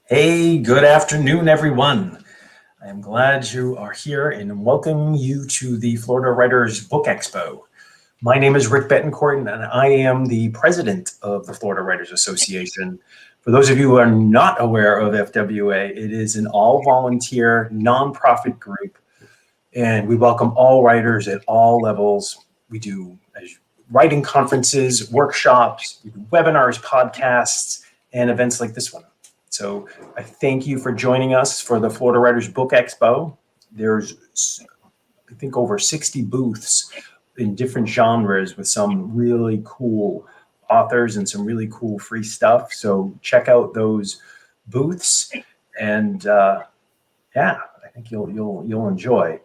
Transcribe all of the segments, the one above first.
Hey, good afternoon, everyone. I am glad you are here and welcome you to the Florida Writers Book Expo. My name is Rick Betancourt, and I am the president of the Florida Writers Association. For those of you who are not aware of FWA, it is an all-volunteer, nonprofit group, and we welcome all writers at all levels. We do writing conferences, workshops, webinars, podcasts, and events like this one. So I thank you for joining us for the Florida Writers Book Expo. There's, I think, over 60 booths in different genres with some really cool authors and some really cool free stuff. So check out those booths, and yeah, I think you'll enjoy.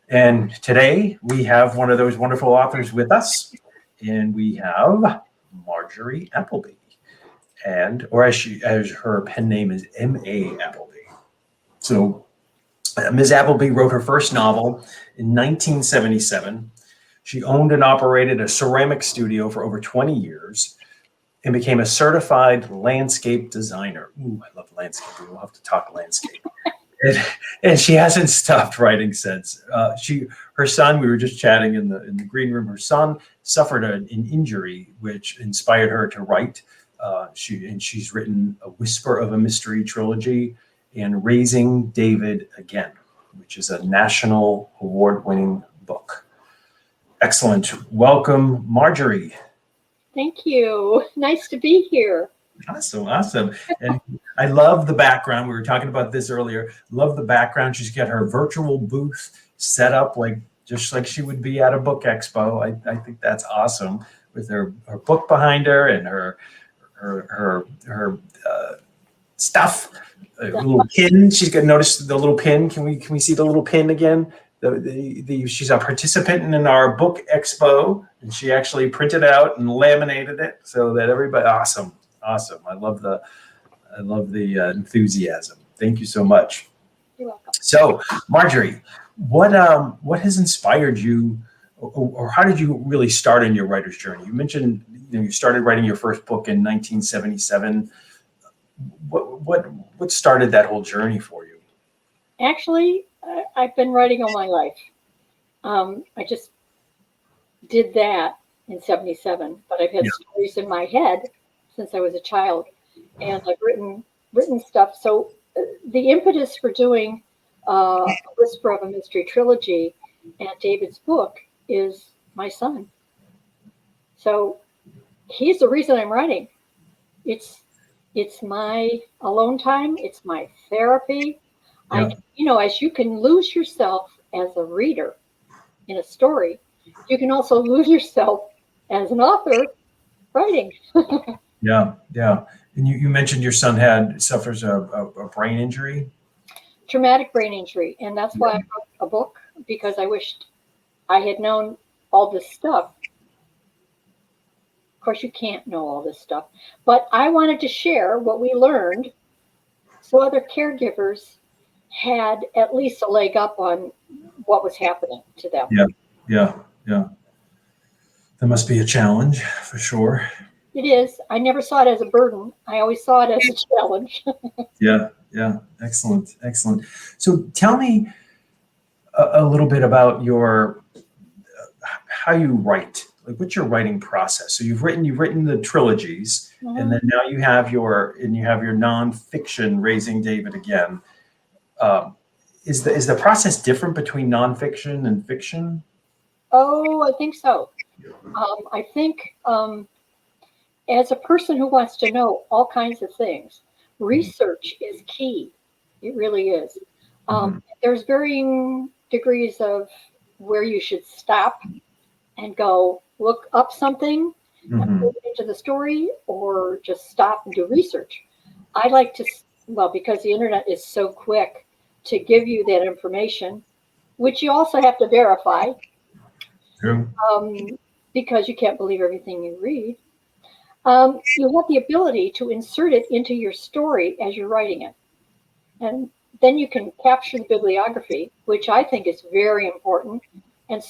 And today we have one of those wonderful authors with us, and we have Marjorie Appleby. Or as her pen name is M.A. Appleby. So Ms. Appleby wrote her first novel in 1977. She owned and operated a ceramic studio for over 20 years and became a certified landscape designer. Ooh, I love landscape. We'll have to talk landscape. And she hasn't stopped writing since. Her son, we were just chatting in the green room, her son suffered an injury which inspired her to write. She's written A Whisper of a Mystery trilogy and Raising David Again, which is a national award-winning book. Excellent. Welcome, Marjorie. Thank you. Nice to be here. Awesome. And I love the background. We were talking about this earlier. Love the background. She's got her virtual booth set up just like she would be at a book expo. I think that's awesome, with her book behind her and her stuff, a little pin. She's got, notice the little pin. Can we see the little pin again? She's a participant in our book expo, and she actually printed out and laminated it so that everybody. Awesome. I love the enthusiasm. Thank you so much. You're welcome. So, Marjorie, what has inspired you, or how did you really start in your writer's journey? You mentioned you started writing your first book in 1977. What started that whole journey for you? Actually, I've been writing all my life. I just did that in 77, but I've had stories in my head since I was a child, and I've written stuff. So the impetus for doing A Whisper of a Mystery trilogy and David's book is my son. So he's the reason I'm writing. It's my alone time. It's my therapy. Yeah. As you can lose yourself as a reader in a story, you can also lose yourself as an author writing. Yeah. And you mentioned your son suffers a brain injury. Traumatic brain injury, and that's why I wrote a book, because I wished I had known all this stuff. Of course, you can't know all this stuff, but I wanted to share what we learned so other caregivers had at least a leg up on what was happening to them. Yeah. That must be a challenge for sure. It is. I never saw it as a burden. I always saw it as a challenge. Yeah. Excellent. So tell me a little bit about how you write. Like, what's your writing process? So you've written the trilogies, and then now you have your nonfiction, Raising David Again. Is the process different between nonfiction and fiction? Oh, I think so. I think as a person who wants to know all kinds of things, research is key. It really is. There's varying degrees of where you should stop and go look up something and put it into the story, or just stop and do research. I like to, because the internet is so quick to give you that information, which you also have to verify. True. Because you can't believe everything you read. You have the ability to insert it into your story as you're writing it. And then you can capture the bibliography, which I think is very important, and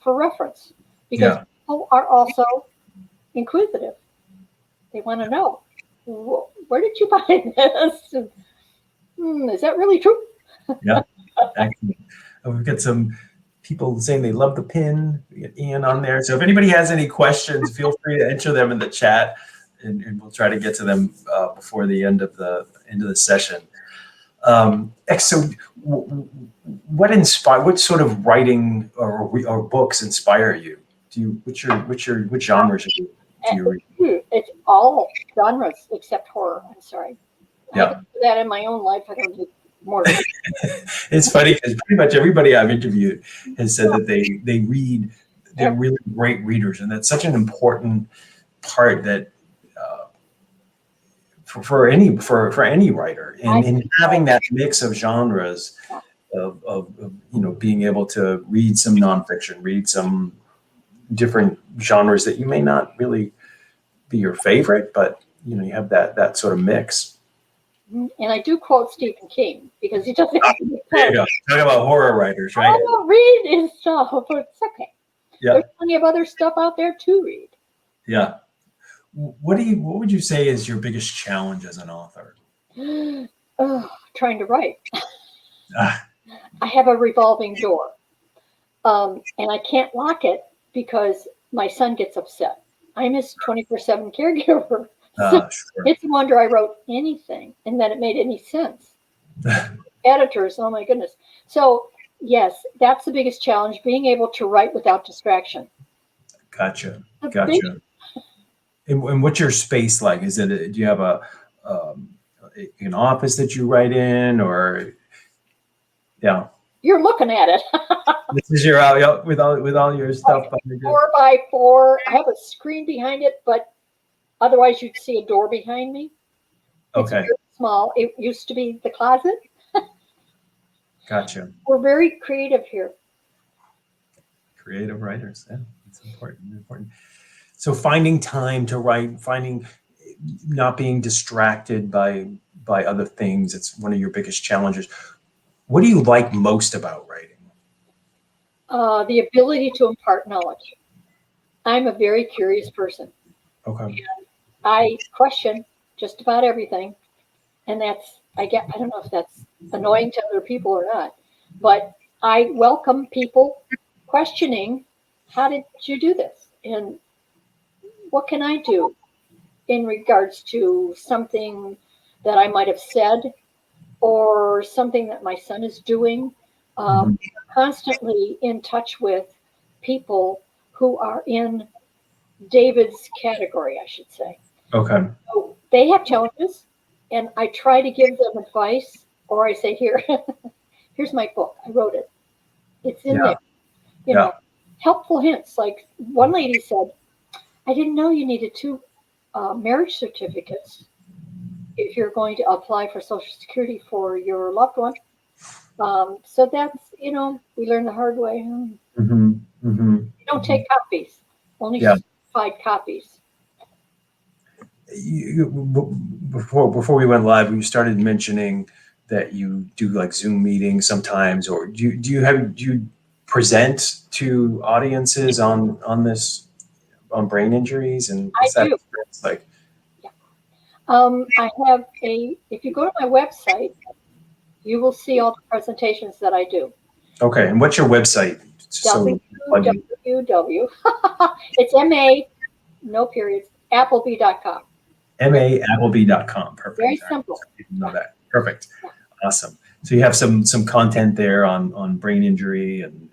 for reference, because people are also inquisitive. They want to know. Where did you buy this? Is that really true? Yeah, excellent. We've got some people saying they love the pin. We got Ian on there. So if anybody has any questions, feel free to enter them in the chat, and we'll try to get to them before the end of the session. So what sort of writing or books inspire you? Which genres do you read? It's all genres except horror. I'm sorry. Yeah. I don't do that in my own life. I don't do more. It's funny because pretty much everybody I've interviewed has said that they read. They're really great readers, and that's such an important part that for any writer, and having that mix of genres of being able to read some nonfiction, read some different genres that you may not really be your favorite, but you have that sort of mix. And I do quote Stephen King because he doesn't. There you go. Talk about horror writers, right? I don't read his stuff, but it's okay. Yeah. There's plenty of other stuff out there to read. Yeah. What would you say is your biggest challenge as an author? Trying to write. I have a revolving door, and I can't lock it because my son gets upset. I'm his 24/7 caregiver. Sure. It's a wonder I wrote anything and that it made any sense. Editors, oh my goodness. So yes, that's the biggest challenge, being able to write without distraction. Gotcha. And what's your space like? Do you have an office that you write in, or yeah? You're looking at it. This is your with all your stuff. 4x4. I have a screen behind it, but otherwise you'd see a door behind me. It's Okay. very small. It used to be the closet. Gotcha. We're very creative here. Creative writers. Yeah, it's important. So finding time to write, not being distracted by other things, it's one of your biggest challenges. What do you like most about writing? The ability to impart knowledge. I'm a very curious person. Okay. I question just about everything, and I don't know if that's annoying to other people or not, but I welcome people questioning, how did you do this? And what can I do in regards to something that I might have said or something that my son is doing? Constantly in touch with people who are in David's category, I should say. Okay. So they have challenges, and I try to give them advice, or I say, here's my book. I wrote it. It's in there. You know, helpful hints. Like one lady said, I didn't know you needed 2 marriage certificates if you're going to apply for Social Security for your loved one. So that's, we learn the hard way. You don't take copies, only certified copies. Before we went live, we started mentioning that you do like Zoom meetings sometimes, or do you present to audiences on brain injuries, and what's that experience like? Yeah. I have if you go to my website, you will see all the presentations that I do. Okay, and what's your website? www. It's MA, no periods, Appleby.com. Appleby.com. Perfect. Very simple. I didn't know that. Perfect. Awesome. So you have some content there on brain injury and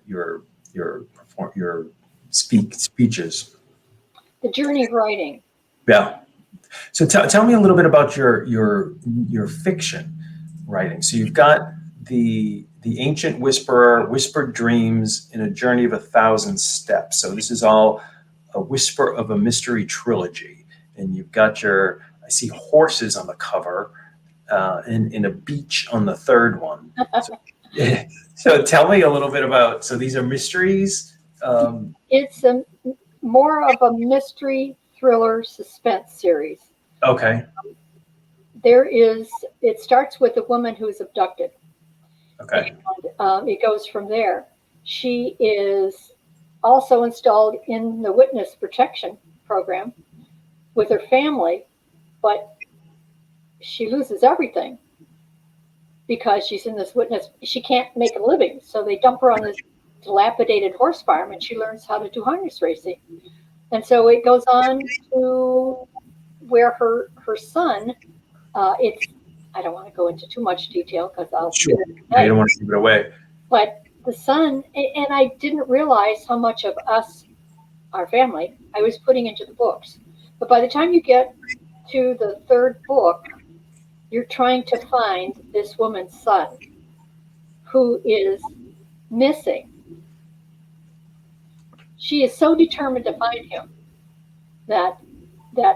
your speeches. The journey of writing. Yeah. So tell me a little bit about your fiction writing. So you've got the Ancient Whisperer, Whispered Dreams in a Journey of 1,000 Steps. So this is all a whisper of a mystery trilogy. And you've got I see horses on the cover, and a beach on the third one. So tell me a little bit about, so these are mysteries? It's more of a mystery thriller suspense series. Okay. It starts with a woman who's abducted. Okay. And, it goes from there. She is also installed in the witness protection program with her family, but she loses everything because she's in this witness. She can't make a living, so they dump her on this dilapidated horse farm, and she learns how to do harness racing. And so it goes on to where her son, it's, I don't want to go into too much detail because I'll Sure. I don't want to give it away. But the son, and I didn't realize how much of us, our family, I was putting into the books. But by the time you get to the third book, you're trying to find this woman's son who is missing. She is so determined to find him that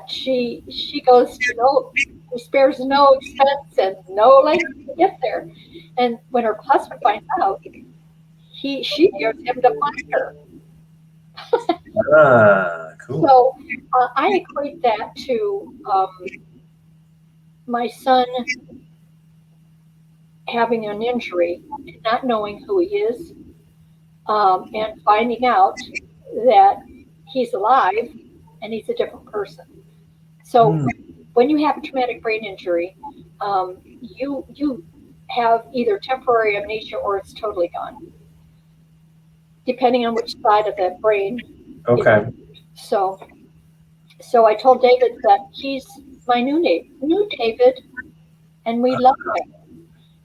she goes to she spares no expense and no length to get there. And when her husband finds out, she dares him to find her. Cool. So I equate that to my son having an injury, not knowing who he is, and finding out that he's alive and he's a different person. So when you have a traumatic brain injury, you have either temporary amnesia or it's totally gone, depending on which side of that brain. Okay. So I told David that he's my new David, and we love him.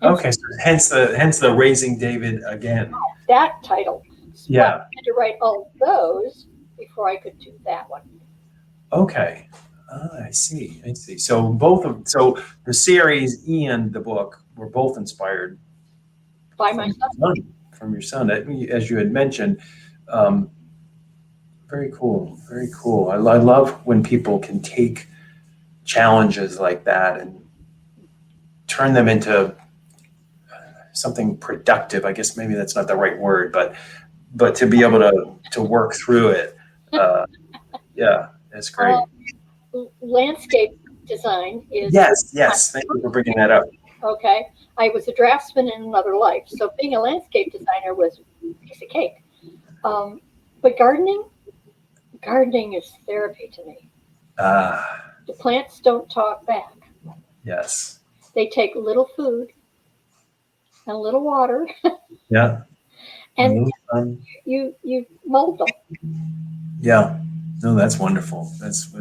And okay, so hence the Raising David again. That title. So Yeah. I had to write all those before I could do that one. Okay. I see. So so the series and the book were both inspired By my son. From your son, as you had mentioned. Very cool. Very cool. I love when people can take challenges like that and turn them into something productive. I guess maybe that's not the right word, but to be able to work through it. Yeah, that's great. Landscape design is. Yes. Thank you for bringing that up. Okay. I was a draftsman in another life, so being a landscape designer was a piece of cake. But gardening is therapy to me. The plants don't talk back. Yes. They take little food and a little water. Yeah. And you mold them. Yeah. No, that's wonderful. That's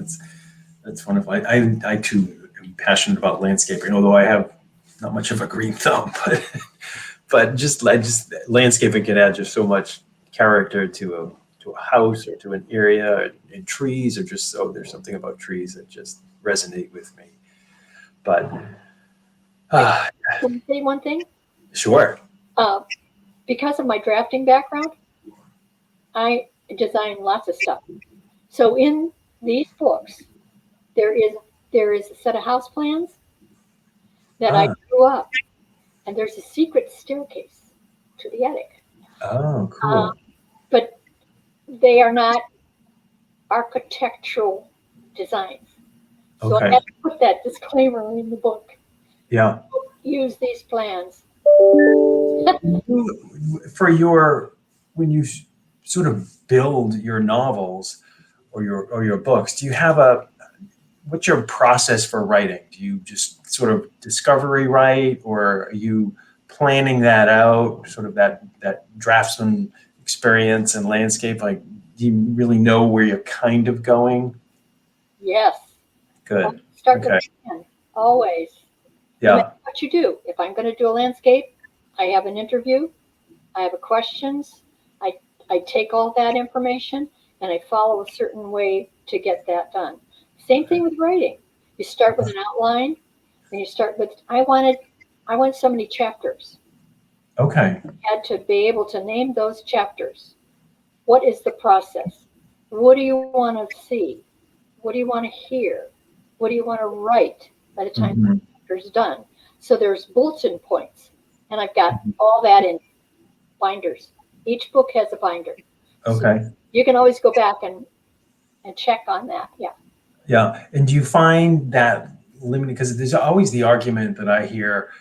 wonderful. I too am passionate about landscaping, although I have not much of a green thumb, but just landscaping can add just so much character to a house or to an area, and trees are just there's something about trees that just resonate with me. But Can I say one thing? Sure. Because of my drafting background, I design lots of stuff. So in these books, there is a set of house plans that I drew up, and there's a secret staircase to the attic. Oh, cool. But they are not architectural designs. So Okay. I have to put that disclaimer in the book. Yeah. Use these plans. When you sort of build your novels or your books, do you have what's your process for writing? Do you just sort of discovery write, or are you planning that out, sort of that draftsman experience and landscape? Like, do you really know where you're kind of going? Yes. Good. Start with the plan, always. Yeah. No matter what you do, if I'm going to do a landscape, I have an interview, I have questions, I take all that information and I follow a certain way to get that done. Same thing with writing. You start with an outline, and you start with I wanted so many chapters. Okay. I had to be able to name those chapters. What is the process? What do you want to see? What do you want to hear? What do you want to write by the time the chapter is done? So there's bulletin points, and I've got all that in binders. Each book has a binder. Okay. So you can always go back and check on that. Yeah. Yeah. And do you find that limiting? Because there's always the argument that I hear,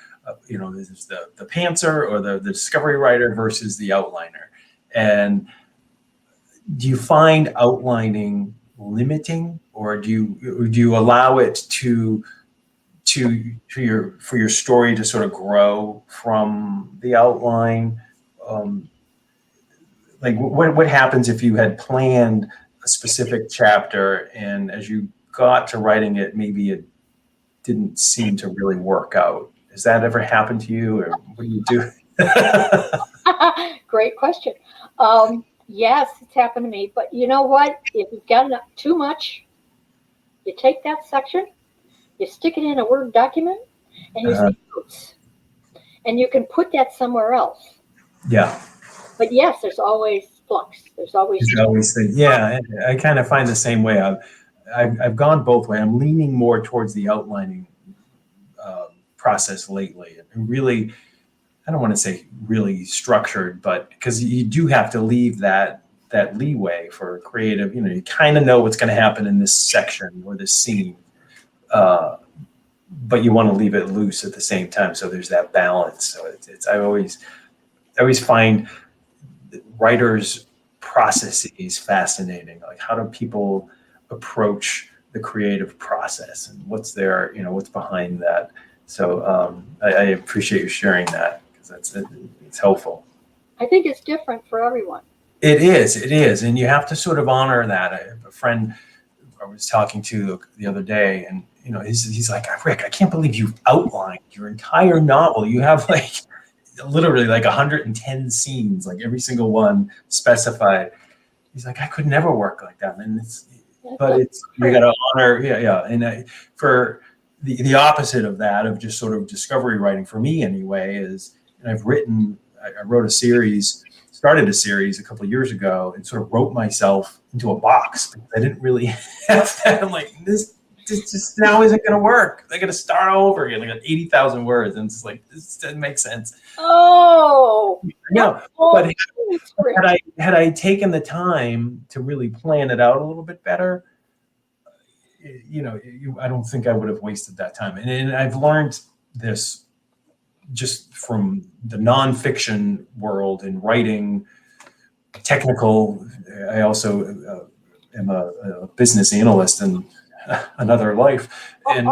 there's the pantser or the discovery writer versus the outliner. And do you find outlining limiting, or do you allow it for your story to sort of grow from the outline? Like what happens if you had planned a specific chapter and as you got to writing it, maybe it didn't seem to really work out? Has that ever happened to you, or what do you do? Great question. Yes, it's happened to me. But you know what? If you've got too much, you take that section, you stick it in a Word document, and you say notes. And you can put that somewhere else. Yeah. But yes, there's always flux. There's always yeah. I kind of find the same way. I've gone both ways. I'm leaning more towards the outlining process lately, and really, I don't want to say really structured, but because you do have to leave that leeway for creative. You kind of know what's going to happen in this section or this scene, but you want to leave it loose at the same time. So there's that balance. So I always find writers' processes fascinating. Like, how do people approach the creative process, and what's what's behind that? So I appreciate you sharing that, because it's helpful. I think it's different for everyone. It is, and you have to sort of honor that. I have a friend I was talking to the other day, and he's like, Rick, I can't believe you've outlined your entire novel. You have literally 110 scenes, like every single one specified. He's like, I could never work like that, and you got to honor, and for the opposite of that, of just sort of discovery writing, for me anyway, is, and I wrote a series, started a series a couple of years ago, and sort of wrote myself into a box because I didn't really have that. I'm like, this just now isn't going to work. They're going to start over again. I got 80,000 words, and it's like, this doesn't make sense. Oh, no. But had I taken the time to really plan it out a little bit better, I don't think I would have wasted that time. And I've learned this just from the nonfiction world and writing technical. I also am a business analyst in another life, and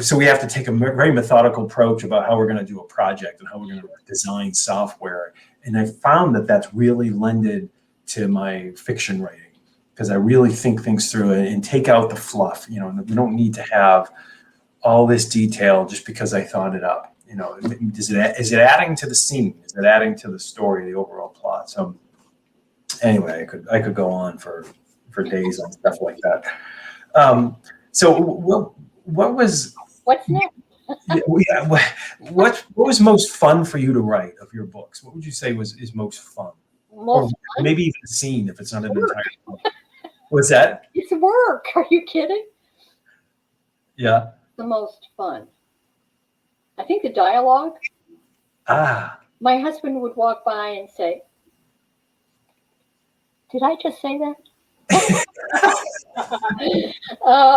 so we have to take a very methodical approach about how we're going to do a project and how we're going to design software. And I found that that's really lended to my fiction writing, because I really think things through and take out the fluff. We don't need to have all this detail just because I thought it up. Is it adding to the scene? Is it adding to the story, the overall plot? So anyway, I could go on for days on stuff like that. So what was what's next? What was most fun for you to write of your books? What would you say is most fun? Most fun? Maybe even a scene, if it's not an entire book. What's that? It's work. Are you kidding? Yeah. The most fun. I think the dialogue. My husband would walk by and say, "Did I just say that?"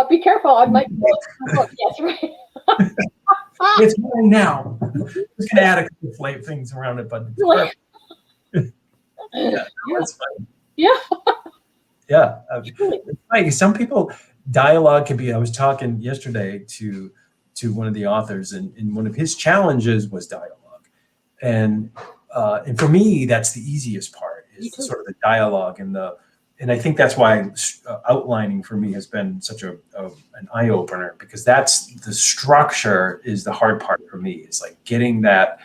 Be careful. I might. Yes, right. It's mine now. I'm just gonna add a couple of things around it, but yeah, that's fun. Yeah. Yeah. Some people, dialogue can be. I was talking yesterday to one of the authors, and one of his challenges was dialogue, and for me, that's the easiest part, is sort of the dialogue and I think that's why outlining for me has been such an eye opener, because that's the structure is the hard part for me. It's like getting that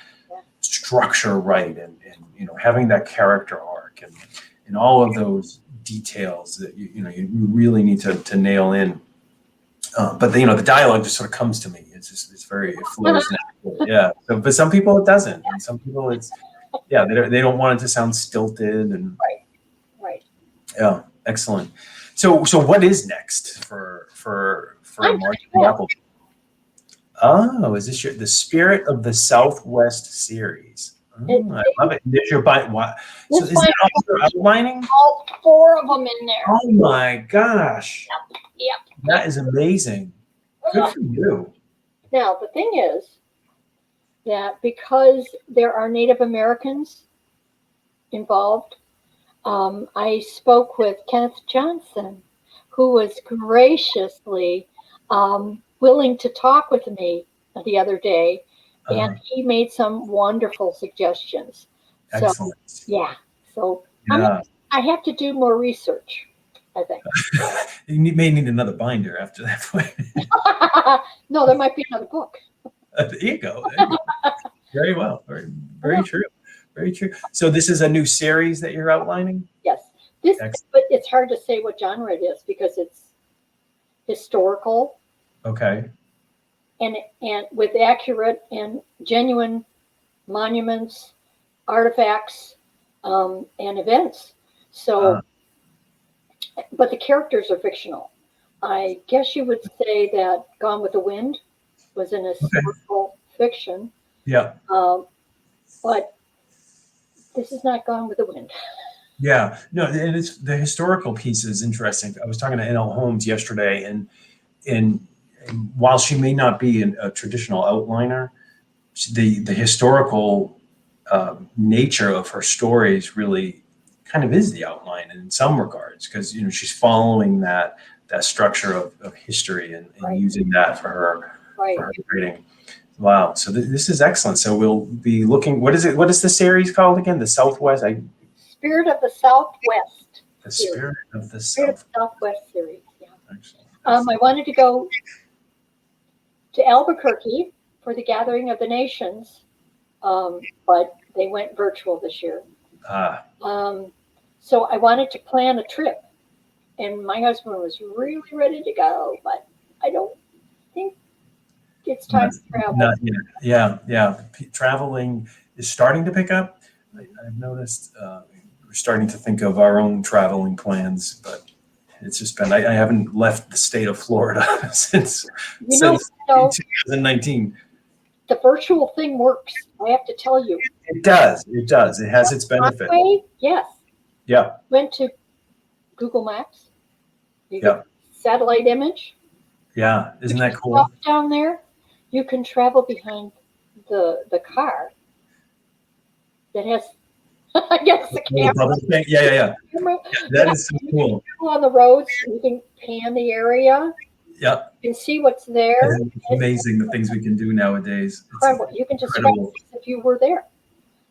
structure right, and having that character arc and all of those details that you really need to nail in. But the dialogue just sort of comes to me. It flows naturally. Yeah. So, but some people it doesn't, and some people they don't want it to sound stilted and right. Yeah, excellent. So what is next for Marjorie Appleby? Oh, is this the Spirit of the Southwest series? Oh, I love it. There's your So is that also outlining? All 4 of them in there. Oh my gosh. Yep. That is amazing. Good for you. Now, the thing is that because there are Native Americans involved, I spoke with Kenneth Johnson, who was graciously willing to talk with me the other day, and he made some wonderful suggestions. So, Excellent. yeah. So Yeah. I have to do more research, I think. You may need another binder after that point. No, there might be another book. There you go. There you go. Very well. Very true. Very true. So this is a new series that you're outlining? Yes. But it's hard to say what genre it is because it's historical. Okay. And with accurate and genuine monuments, artifacts, and events. So, but the characters are fictional. I guess you would say that Gone with the Wind was an historical fiction. Yeah. But this is not Gone with the Wind. Yeah. No, and it's the historical piece is interesting. I was talking to N.L. Holmes yesterday, and while she may not be a traditional outliner, the historical nature of her stories really kind of is the outline in some regards, because she's following that structure of history and using that for her writing. Wow. So this is excellent. So we'll be looking. What is it? What is the series called again? The Southwest. Spirit of the Southwest. The Spirit of the Southwest series. Yeah. Excellent. I wanted to go to Albuquerque for the Gathering of the Nations, but they went virtual this year. So I wanted to plan a trip, and my husband was really ready to go, but I don't think it's time to travel. Not yet. Yeah. Traveling is starting to pick up. I've noticed we're starting to think of our own traveling plans, but it's just been, I haven't left the state of Florida since 2019. The virtual thing works. I have to tell you. It does. It does. It has its benefit. Yes. Yeah. Went to Google Maps. You get satellite image. Yeah. Isn't that cool? Down there, you can travel behind the car that has, I guess, the camera. Yeah. That is so cool. On the roads, you can pan the area. Yeah. You can see what's there. It's amazing the things we can do nowadays. Incredible. You can describe if you were there.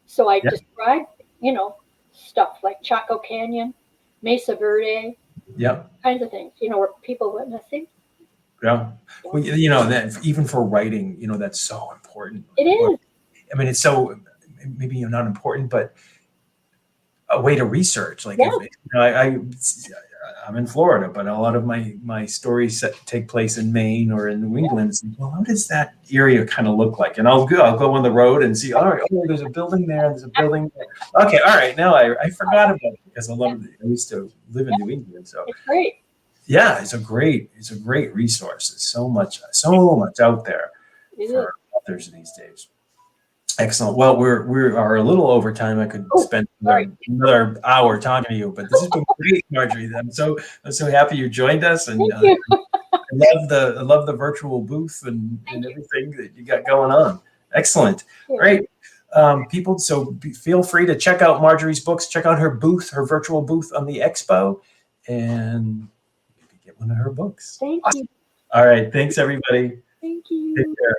So I described, stuff like Chaco Canyon, Mesa Verde, kinds of things, where people went missing. Yeah. Well, that even for writing, that's so important. It is. I mean, it's so, maybe not important, but a way to research. Like, I'm in Florida, but a lot of my stories take place in Maine or in New England. It's like, well, how does that area kind of look like? And I'll go on the road and see, all right, there's a building there. There's a building there. Okay, all right. Now I forgot about it because I used to live in New England. So it's great. Yeah, it's a great resource. There's so much out there for authors these days. Excellent. Well, we are a little over time. I could spend another hour talking to you, but this has been great, Marjorie. I'm so happy you joined us, and I love the virtual booth and everything that you got going on. Excellent. Great. People, so feel free to check out Marjorie's books. Check out her booth, her virtual booth on the Expo, and maybe get one of her books. Thank you. All right. Thanks, everybody. Thank you. Take care.